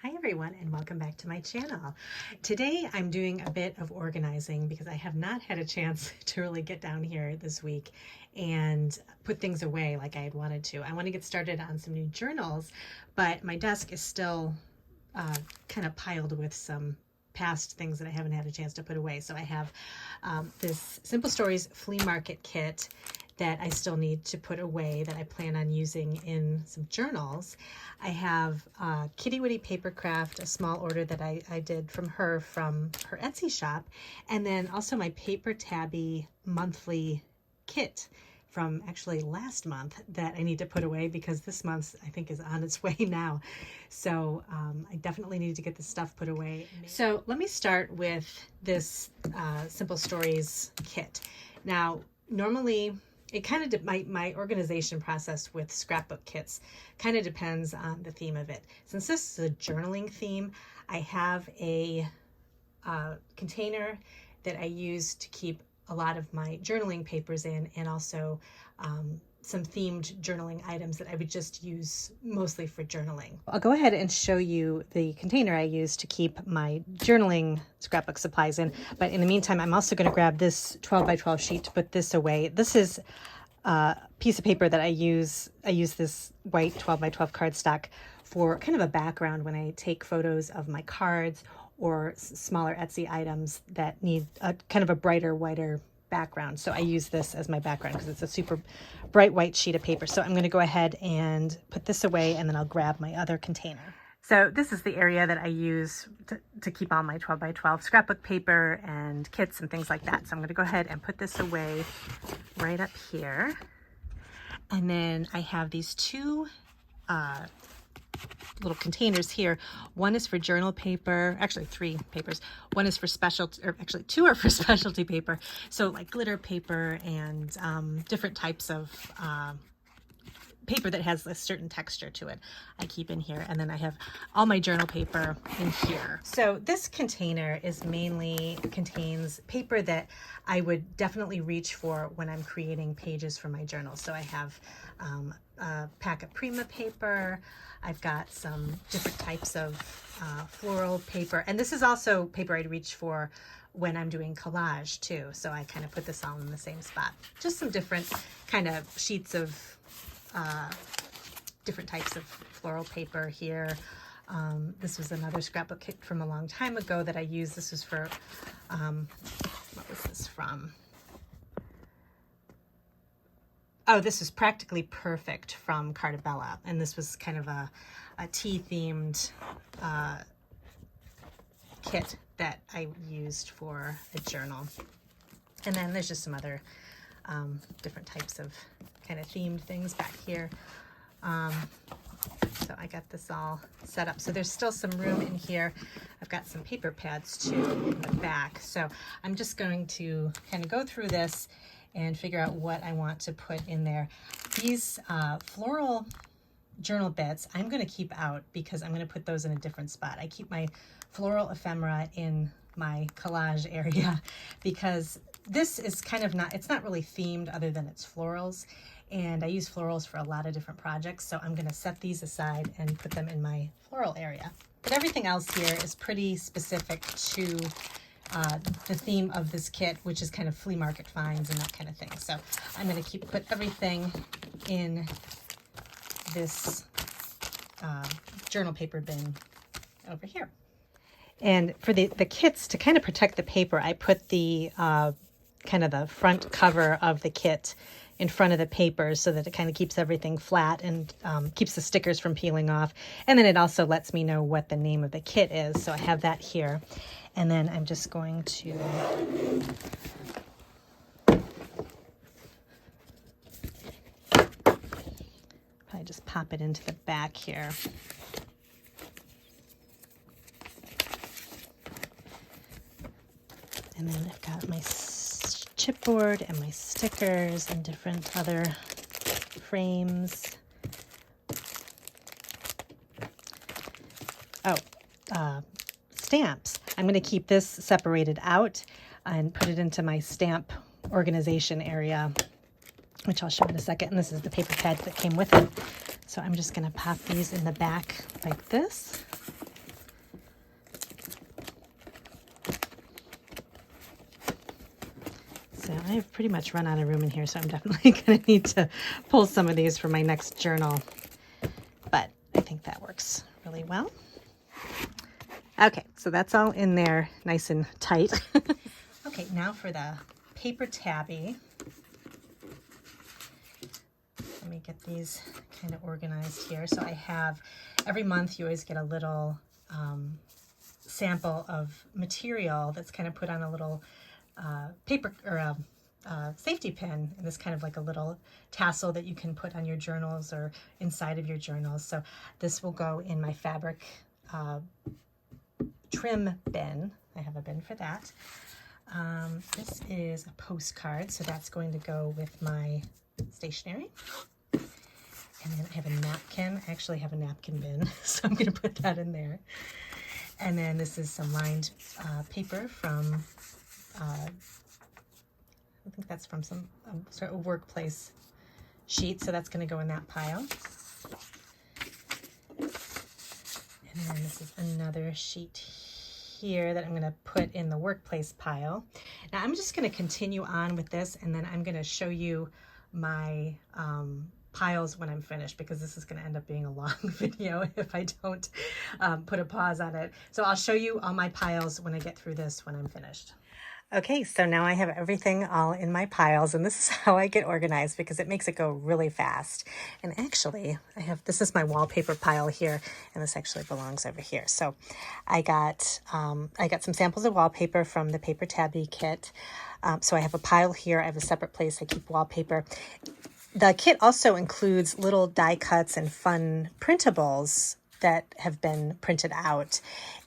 Hi everyone and welcome back to my channel. Today I'm doing a bit of organizing because I have not had a chance to really get down here this week and put things away like I had wanted to. I want to get started on some new journals, but my desk is still kind of piled with some past things that I haven't had a chance to put away. So I have this Simple Stories flea market kit that I still need to put away that I plan on using in some journals. I have Kitty Witty Papercraft, a small order that I did from her Etsy shop, and then also my Paper Tabby monthly kit from actually last month that I need to put away because this month's I think is on its way now. So I definitely need to get this stuff put away. So let me start with this Simple Stories kit. Now, normally it kind of, my organization process with scrapbook kits kind of depends on the theme of it. Since this is a journaling theme, I have a container that I use to keep a lot of my journaling papers in, and also some themed journaling items that I would just use mostly for journaling. I'll go ahead and show you the container I use to keep my journaling scrapbook supplies in, but in the meantime I'm also going to grab this 12 by 12 sheet to put this away. This is a piece of paper that I use this white 12 by 12 cardstock for kind of a background when I take photos of my cards or smaller Etsy items that need a kind of a brighter, whiter background. So I use this as my background because it's a super bright white sheet of paper. So I'm going to go ahead and put this away, and then I'll grab my other container. So this is the area that I use to keep all my 12 by 12 scrapbook paper and kits and things like that. So I'm going to go ahead and put this away right up here. And then I have these two little containers here. One is for journal paper, actually 3 papers. One is for specialty, or actually 2 are for specialty paper. So like glitter paper and different types of paper that has a certain texture to it I keep in here. And then I have all my journal paper in here. So this container mainly contains paper that I would definitely reach for when I'm creating pages for my journal. So I have a pack of Prima paper. I've got some different types of floral paper. And this is also paper I'd reach for when I'm doing collage too. So I kind of put this all in the same spot. Just some different kind of sheets of different types of floral paper here. This was another scrapbook kit from a long time ago that I used. This was for, what was this from? Oh, this is Practically Perfect from Cartabella. And this was kind of a tea-themed kit that I used for a journal. And then there's just some other different types of kind of themed things back here. So I got this all set up. So there's still some room in here. I've got some paper pads too in the back. So I'm just going to kind of go through this and figure out what I want to put in there. These floral journal bits I'm going to keep out because I'm going to put those in a different spot. I keep my floral ephemera in my collage area because this is kind of it's not really themed other than it's florals, and I use florals for a lot of different projects, so I'm going to set these aside and put them in my floral area. But everything else here is pretty specific to the theme of this kit, which is kind of flea market finds and that kind of thing. So I'm going to put everything in this journal paper bin over here. And for the kits, to kind of protect the paper, I put the kind of the front cover of the kit in front of the paper so that it kind of keeps everything flat and keeps the stickers from peeling off. And then it also lets me know what the name of the kit is. So I have that here. And then I'm just going to probably just pop it into the back here. And then I've got my chipboard and my stickers and different other frames. Oh, stamps. I'm going to keep this separated out and put it into my stamp organization area, which I'll show in a second. And this is the paper pad that came with it. So I'm just going to pop these in the back like this. So I have pretty much run out of room in here, so I'm definitely going to need to pull some of these for my next journal. But I think that works really well. Okay, so that's all in there nice and tight. Okay, now for the paper tabby. Let me get these kind of organized here. So I have, every month you always get a little sample of material that's kind of put on a little paper or a safety pin, and this kind of like a little tassel that you can put on your journals or inside of your journals. So this will go in my fabric trim bin. I have a bin for that. This is a postcard, so that's going to go with my stationery. And then I have a napkin. I actually have a napkin bin, so I'm going to put that in there. And then this is some lined paper from, I think that's from some sort of workplace sheet, so that's going to go in that pile. And then this is another sheet here that I'm going to put in the workplace pile. Now I'm just going to continue on with this, and then I'm going to show you my piles when I'm finished, because this is going to end up being a long video if I don't put a pause on it. So I'll show you all my piles when I get through this when I'm finished. Okay, so now I have everything all in my piles, and this is how I get organized because it makes it go really fast. And actually, this is my wallpaper pile here, and this actually belongs over here. So I got some samples of wallpaper from the Paper Tabby kit. So I have a pile here. I have a separate place I keep wallpaper. The kit also includes little die cuts and fun printables that have been printed out.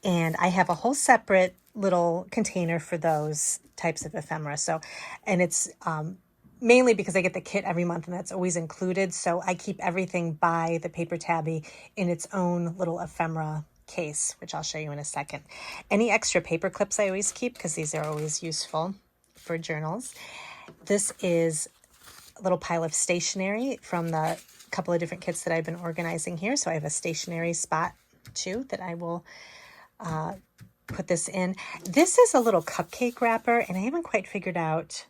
And I have a whole separate little container for those types of ephemera. So, and it's mainly because I get the kit every month and that's always included. So I keep everything by the Paper Tabby in its own little ephemera case, which I'll show you in a second. Any extra paper clips I always keep because these are always useful for journals. This is a little pile of stationery from the couple of different kits that I've been organizing here. So I have a stationery spot too that I will put this in. This is a little cupcake wrapper, and I haven't quite figured out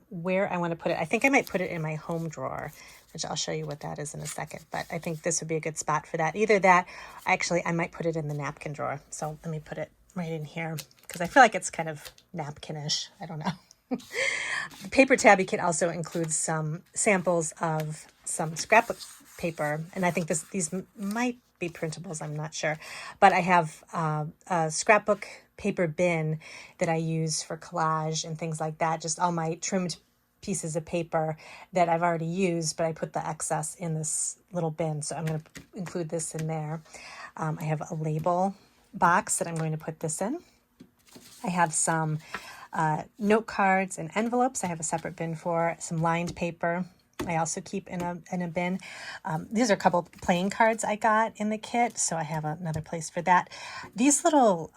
where I want to put it. I think I might put it in my home drawer, which I'll show you what that is in a second. But I think this would be a good spot for that. Either that, actually, I might put it in the napkin drawer. So let me put it right in here because I feel like it's kind of napkinish. I don't know. Paper Tabby kit also includes some samples of some scrapbook paper, and I think these might be printables, I'm not sure, but I have a scrapbook paper bin that I use for collage and things like that, just all my trimmed pieces of paper that I've already used, but I put the excess in this little bin, so I'm going to include this in there. I have a label box that I'm going to put this in. I have some note cards and envelopes. I have a separate bin for some lined paper. I also keep in a bin. These are a couple playing cards I got in the kit, so I have another place for that. These little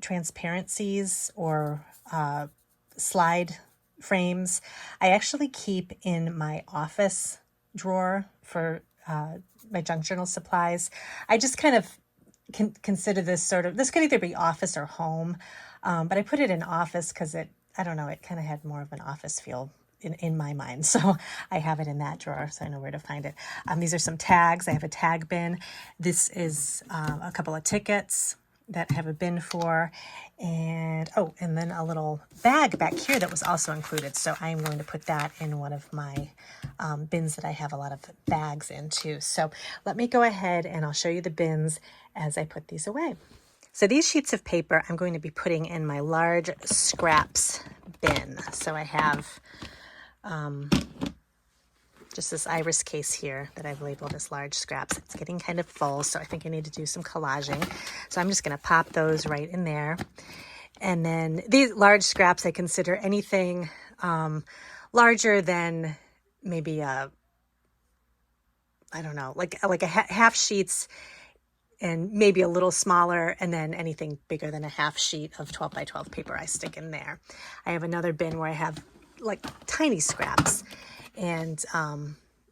transparencies or slide frames, I actually keep in my office drawer for my junk journal supplies. I just kind of consider this this could either be office or home. But I put it in office because I don't know, it kind of had more of an office feel in my mind. So I have it in that drawer so I know where to find it. These are some tags. I have a tag bin. This is a couple of tickets that I have a bin for. And then a little bag back here that was also included. So I'm going to put that in one of my bins that I have a lot of bags in too. So let me go ahead and I'll show you the bins as I put these away. So these sheets of paper I'm going to be putting in my large scraps bin. So I have just this iris case here that I've labeled as large scraps. It's getting kind of full, so I think I need to do some collaging. So I'm just going to pop those right in there. And then these large scraps, I consider anything larger than maybe I don't know, like a half sheets and maybe a little smaller, and then anything bigger than a half sheet of 12 by 12 paper I stick in there. I have another bin where I have like tiny scraps, and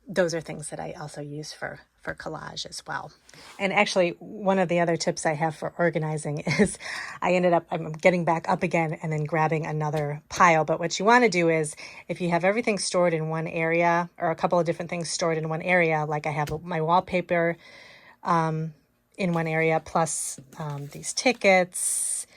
those are things that I also use for collage as well. And actually, one of the other tips I have for organizing is I'm getting back up again and then grabbing another pile. But what you want to do is, if you have everything stored in one area, or a couple of different things stored in one area, like I have my wallpaper in one area, plus these tickets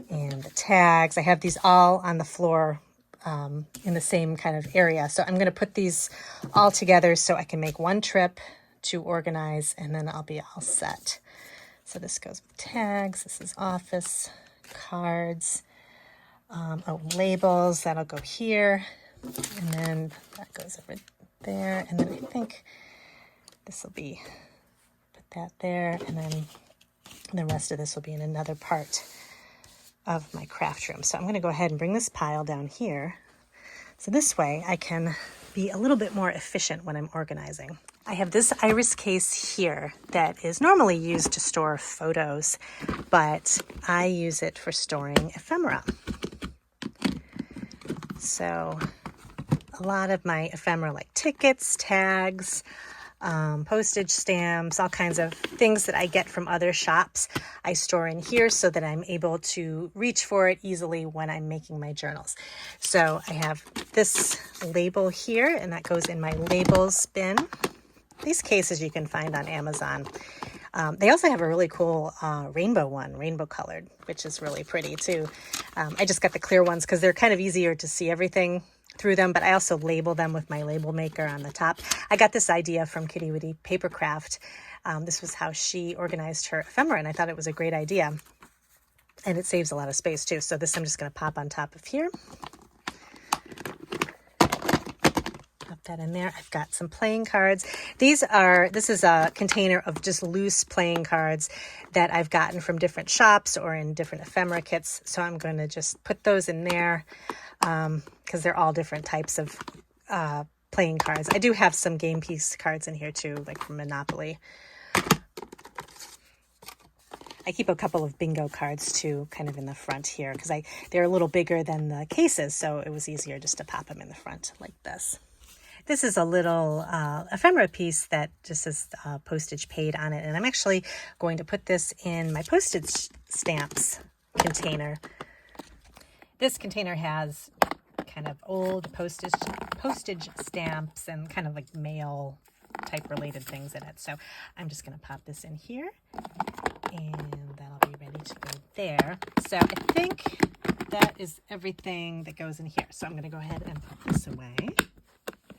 and the tags. I have these all on the floor in the same kind of area. So I'm going to put these all together so I can make one trip to organize, and then I'll be all set. So this goes with tags. This is office cards. Labels. That'll go here. And then that goes over there. And then I think this will be, put that there. And then the rest of this will be in another part of my craft room. So I'm going to go ahead and bring this pile down here. So this way I can be a little bit more efficient when I'm organizing. I have this iris case here that is normally used to store photos, but I use it for storing ephemera. So a lot of my ephemera, like tickets, tags, postage stamps, all kinds of things that I get from other shops, I store in here so that I'm able to reach for it easily when I'm making my journals. So I have this label here, and that goes in my labels bin. These cases you can find on Amazon. They also have a really cool rainbow one, rainbow colored, which is really pretty too. I just got the clear ones because they're kind of easier to see everything through them, but I also label them with my label maker on the top. I got this idea from Kitty Witty Papercraft. This was how she organized her ephemera, and I thought it was a great idea. And it saves a lot of space too. So this I'm just going to pop on top of here. Pop that in there. I've got some playing cards. This is a container of just loose playing cards that I've gotten from different shops or in different ephemera kits. So I'm going to just put those in there. Because they're all different types of playing cards. I do have some game piece cards in here too, like from Monopoly. I keep a couple of bingo cards too, kind of in the front here, because they're a little bigger than the cases, so it was easier just to pop them in the front like this. This is a little ephemera piece that just says postage paid on it, and I'm actually going to put this in my postage stamps container. This container has kind of old postage stamps and kind of like mail type related things in it. So I'm just going to pop this in here, and that'll be ready to go there. So I think that is everything that goes in here. So I'm going to go ahead and put this away.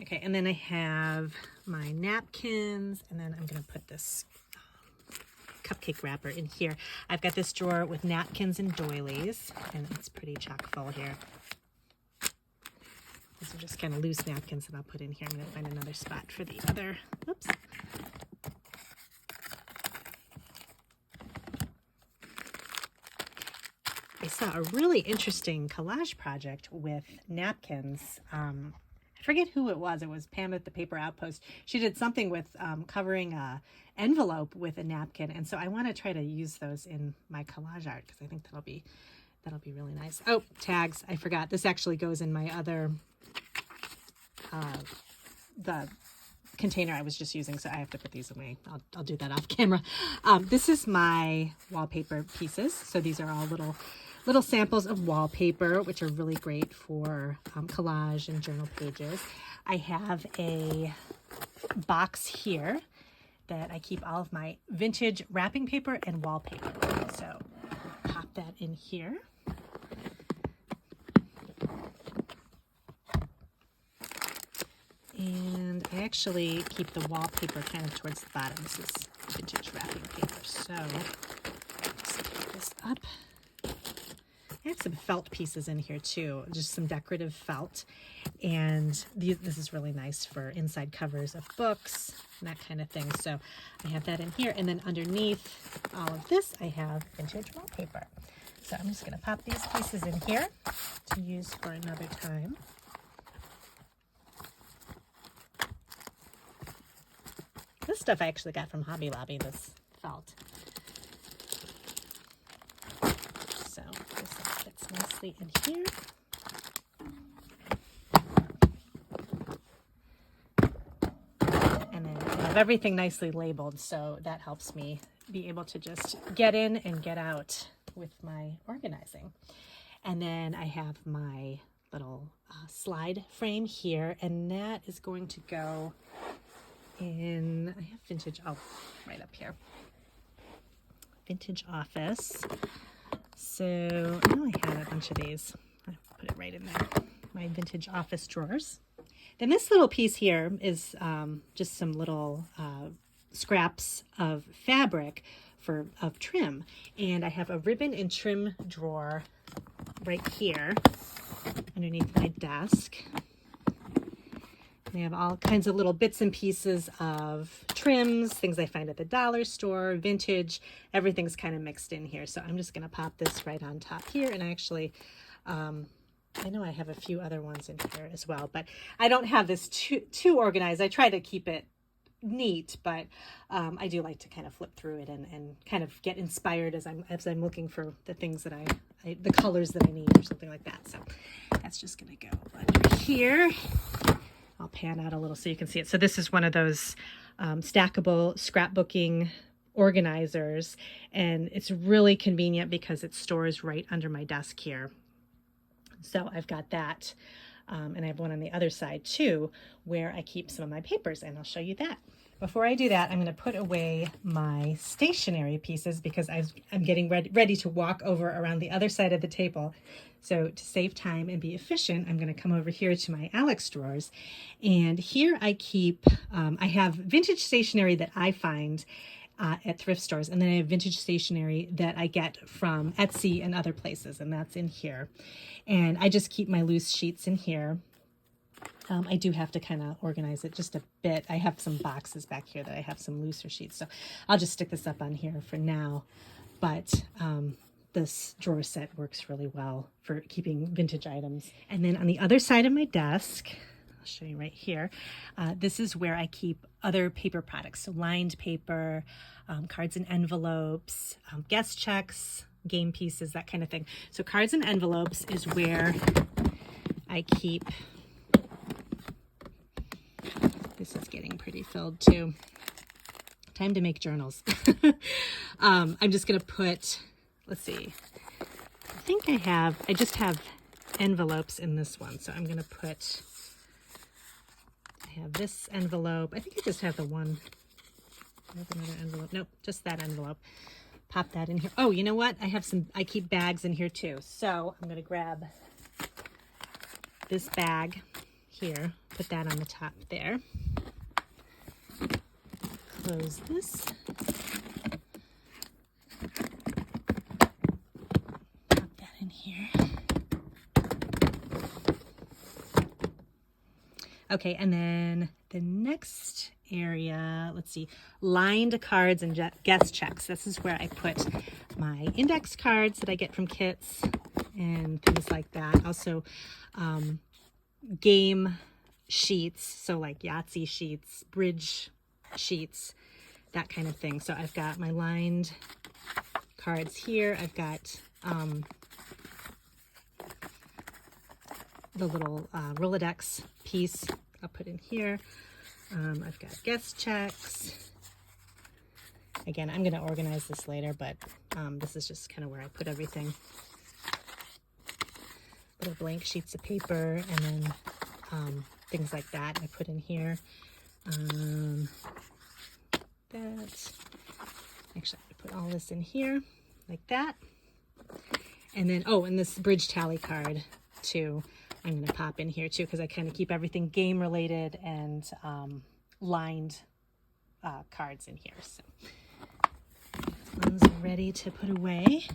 Okay, and then I have my napkins, and then I'm going to put this cupcake wrapper in here. I've got this drawer with napkins and doilies, and it's pretty chock full here. These are just kind of loose napkins that I'll put in here. I'm going to find another spot for the other. Oops. I saw a really interesting collage project with napkins. I forget who it was. It was Pam at the Paper Outpost. She did something with covering a envelope with a napkin, and so I want to try to use those in my collage art because I think that'll be really nice. Oh, tags! I forgot. This actually goes in my other the container I was just using, so I have to put these away. I'll do that off camera. This is my wallpaper pieces. So these are all little samples of wallpaper, which are really great for collage and journal pages. I have a box here that I keep all of my vintage wrapping paper and wallpaper. So pop that in here. And I actually keep the wallpaper kind of towards the bottom. This is vintage wrapping paper. So just pick this up. I have some felt pieces in here too, just some decorative felt. And this is really nice for inside covers of books and that kind of thing. So I have that in here. And then underneath all of this, I have vintage wallpaper. So I'm just going to pop these pieces in here to use for another time. This stuff I actually got from Hobby Lobby, this felt. So this fits nicely in here. have everything nicely labeled, so that helps me be able to just get in and get out with my organizing. And then I have my little slide frame here, and that is going to go in, I have vintage, oh, right up here. Vintage office. So I know I had a bunch of these. I put it right in there. My vintage office drawers. Then this little piece here is just some little scraps of fabric of trim. And I have a ribbon and trim drawer right here underneath my desk. They have all kinds of little bits and pieces of trims, things I find at the dollar store, vintage, everything's kind of mixed in here. So I'm just going to pop this right on top here. And actually, I know I have a few other ones in here as well, but I don't have this too organized. I try to keep it neat, but I do like to kind of flip through it and kind of get inspired as I'm looking for the things that the colors that I need or something like that. So that's just going to go under here. I'll pan out a little so you can see it. So this is one of those stackable scrapbooking organizers, and it's really convenient because it stores right under my desk here. So I've got that, and I have one on the other side too, where I keep some of my papers, and I'll show you that. Before I do that, I'm going to put away my stationery pieces because I'm getting ready to walk over around the other side of the table. So to save time and be efficient, I'm going to come over here to my Alex drawers. And here I keep, I have vintage stationery that I find at thrift stores. And then I have vintage stationery that I get from Etsy and other places. And that's in here. And I just keep my loose sheets in here. I do have to kind of organize it just a bit. I have some boxes back here that I have some looser sheets. So I'll just stick this up on here for now. But this drawer set works really well for keeping vintage items. And then on the other side of my desk, I'll show you right here, this is where I keep other paper products. So lined paper, cards and envelopes, guest checks, game pieces, that kind of thing. So cards and envelopes is where I keep... This is getting pretty filled too. Time to make journals. I'm just going to put, let's see, I just have envelopes in this one. So I'm going to put, I have this envelope. I think I just have the one. I have another envelope. Nope, just that envelope. Pop that in here. Oh, you know what? I keep bags in here too. So I'm going to grab this bag here, put that on the top there. Close this. Pop that in here. Okay, and then the next area, let's see, lined cards and guest checks. This is where I put my index cards that I get from kits and things like that. Also, game sheets, so like Yahtzee sheets, bridge sheets, that kind of thing. So I've got my lined cards here. I've got the little Rolodex piece I'll put in here. I've got guest checks. Again, I'm going to organize this later, but this is just kind of where I put everything. Little blank sheets of paper, and then things like that I put in here. Actually, I put all this in here like that. And then, and this bridge tally card too, I'm going to pop in here too, because I kind of keep everything game related and lined cards in here. So one's ready to put away.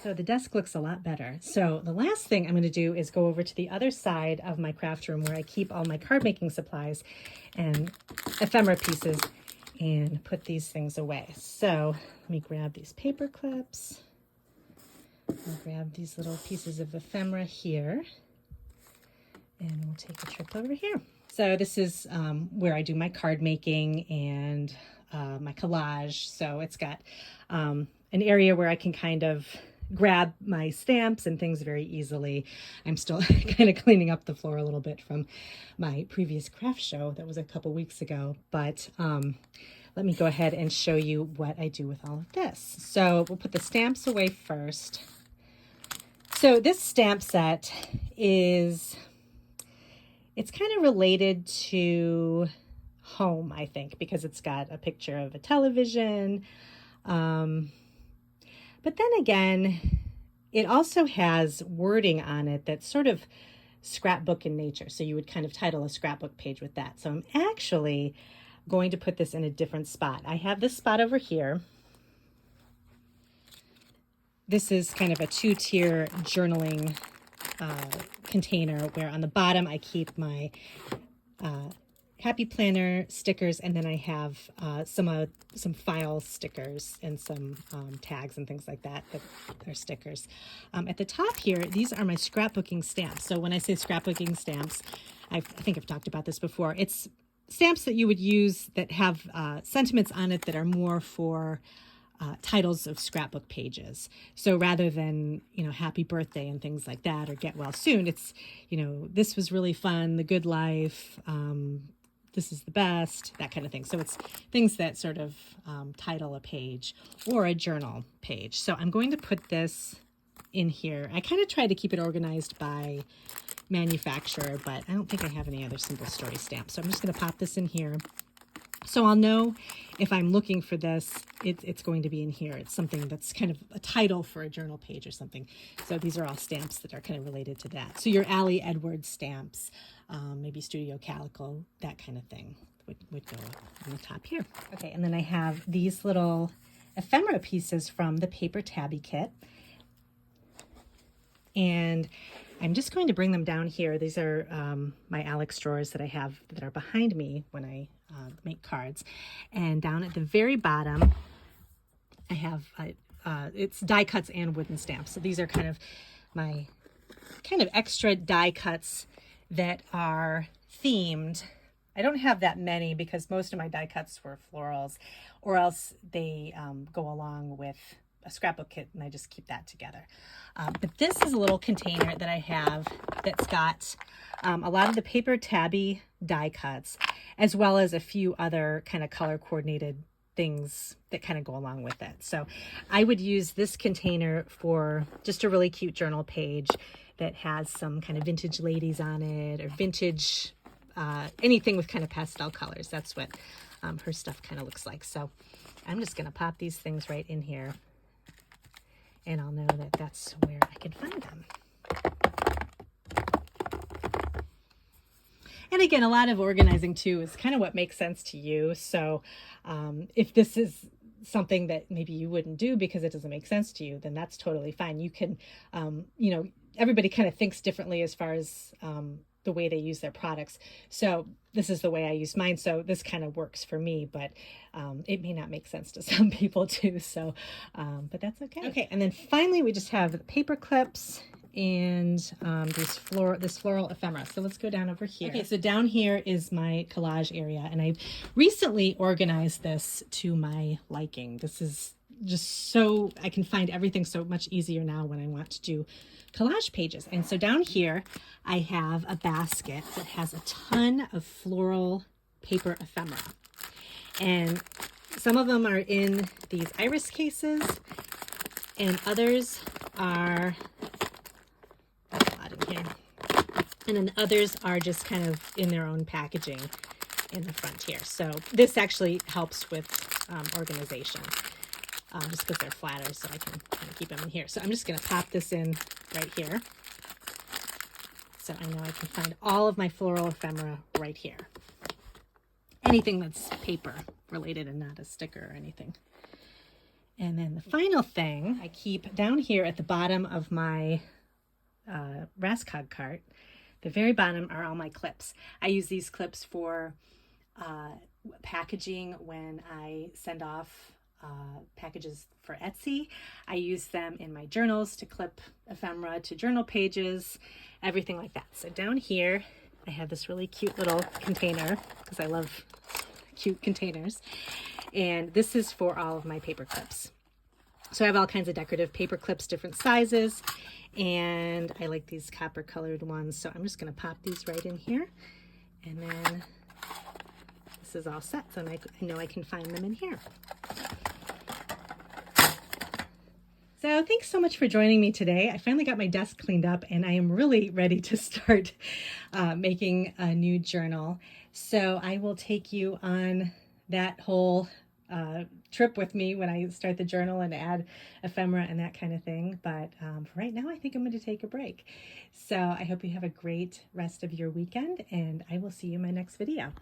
So the desk looks a lot better. So the last thing I'm going to do is go over to the other side of my craft room where I keep all my card making supplies and ephemera pieces and put these things away. So let me grab these paper clips. I'll grab these little pieces of ephemera here, and we'll take a trip over here. So this is where I do my card making and my collage. So it's got an area where I can kind of grab my stamps and things very easily. I'm still kind of cleaning up the floor a little bit from my previous craft show that was a couple weeks ago, but let me go ahead and show you what I do with all of this. So we'll put the stamps away first. So this stamp set it's kind of related to home, I think, because it's got a picture of a television. But then again, it also has wording on it that's sort of scrapbook in nature. So you would kind of title a scrapbook page with that. So I'm actually going to put this in a different spot. I have this spot over here. This is kind of a 2-tier journaling container where on the bottom I keep my Happy Planner stickers, and then I have some file stickers and some tags and things like that are stickers. At the top here, these are my scrapbooking stamps. So when I say scrapbooking stamps, I think I've talked about this before. It's stamps that you would use that have sentiments on it that are more for titles of scrapbook pages. So rather than, happy birthday and things like that, or get well soon, it's, this was really fun, the good life, this is the best, that kind of thing. So it's things that sort of title a page or a journal page. So I'm going to put this in here. I kind of try to keep it organized by manufacturer, but I don't think I have any other simple story stamps. So I'm just going to pop this in here. So I'll know if I'm looking for this, it's going to be in here. It's something that's kind of a title for a journal page or something. So these are all stamps that are kind of related to that. So your Allie Edwards stamps, maybe Studio Calico, that kind of thing would go on the top here. Okay, and then I have these little ephemera pieces from the paper tabby kit. And I'm just going to bring them down here. These are my Alex drawers that I have that are behind me when I make cards. And down at the very bottom, I have, it's die cuts and wooden stamps. So these are kind of my extra die cuts that are themed. I don't have that many because most of my die cuts were florals, or else they go along with a scrapbook kit, and I just keep that together. But this is a little container that I have that's got a lot of the paper tabby die cuts, as well as a few other kind of color coordinated things that kind of go along with it. So I would use this container for just a really cute journal page that has some kind of vintage ladies on it, or vintage anything with kind of pastel colors. That's what her stuff kind of looks like. So I'm just going to pop these things right in here, and I'll know that that's where I can find them. And again, a lot of organizing too is kind of what makes sense to you. So if this is something that maybe you wouldn't do because it doesn't make sense to you, then that's totally fine. You can, everybody kind of thinks differently as far as the way they use their products. So this is the way I use mine. So this kind of works for me, but it may not make sense to some people too. So, but that's okay. Okay. And then finally, we just have the paper clips and this floral ephemera. So let's go down over here. Okay, so down here is my collage area, and I've recently organized this to my liking. This is just so I can find everything so much easier now when I want to do collage pages. And so down here I have a basket that has a ton of floral paper ephemera, and some of them are in these iris cases, and others are here. And then others are just kind of in their own packaging in the front here. So this actually helps with organization, just because they're flatter, so I can kind of keep them in here. So I'm just going to pop this in right here, so I know I can find all of my floral ephemera right here. Anything that's paper related and not a sticker or anything. And then the final thing I keep down here at the bottom of my Rascog cart, the very bottom, are all my clips. I use these clips for packaging when I send off packages for Etsy. I use them in my journals to clip ephemera to journal pages, everything like that. So down here I have this really cute little container, because I love cute containers, and this is for all of my paper clips. So I have all kinds of decorative paper clips, different sizes, and I like these copper colored ones. So I'm just going to pop these right in here, and then this is all set. So I know I can find them in here. So thanks so much for joining me today. I finally got my desk cleaned up and I am really ready to start making a new journal. So I will take you on that whole trip with me when I start the journal and add ephemera and that kind of thing. But for right now, I think I'm going to take a break. So I hope you have a great rest of your weekend, and I will see you in my next video.